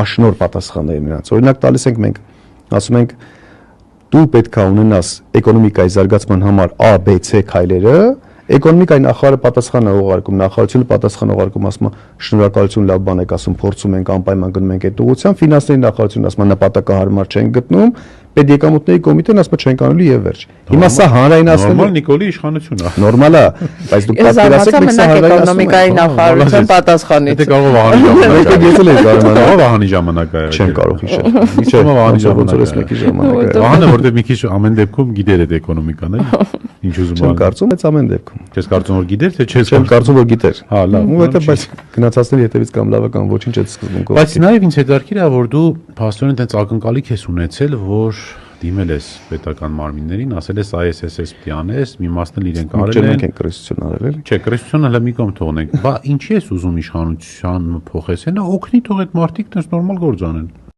աշնոր պատասխաններ նրանց։ Օրինակ տալիս ենք մենք, ասում ենք դու պետք է ունենաս էկոնոմիկայի զարգացման համար A, B, C քայլերը, էկոնոմիկայի նախարարը պատասխան է ուղարկում, նախարարությունը պատասխան ուղարկում, ասում է շնորհակալություն, լավ բան եք ասում, փորձում ենք անպայման գնում ենք այդ ուղղությամբ, ֆինանսների նախարարությունը ասում է նպատակահարմար չեն գտնում, պետեկամուտների կոմիտեն ասում է չենք անելու եւ վերջ։ Հիմա սա հանրայնացնելու նորմալ Նիկոլի իշխանությունն է։ Նորմալ է, բայց դուք պատկերացրեք մենք սա էկոնոմիկայի նախարարության պատասխանից։ Դե կարող Վահանի ժամանակ է։ Չեմ կարող հիշել։ Չէ, Վահանի ժամանակ է։ Վահանը Վահանը որտեղ մի քիչ ամեն դեպքում գիտեր այդ էկոնոմիկան, էլի։ Ինչ ուզում եմ կարծում, բայց ամեն դեպքում։ Չես կարծում որ գիտեր, թե չես Չեմ կարծում որ գիտեր։ Հա, լավ։ Ու հետո բայց գնացածների հետևից կամ լավը կամ ոչինչ այդ սկզբունքով։ Բայց նաև ինձ հետաքրքիր է որ դու փաստորեն այդպես ակնկալիք ես ունեցել, որ դիմել ես պետական մարմիններին, ասել ես ISSS պիտի անես, մի մասն էլ իրենք արել են։ Մենք ենք կրթություն արել էլի։ Չէ, կրթությունը հələ մի կողմ թողնենք։ Բա ինչի ես ուզում իշխանության փոխես, հենա օգնի թող այդ մարդիկ դες նորմալ գործ անեն։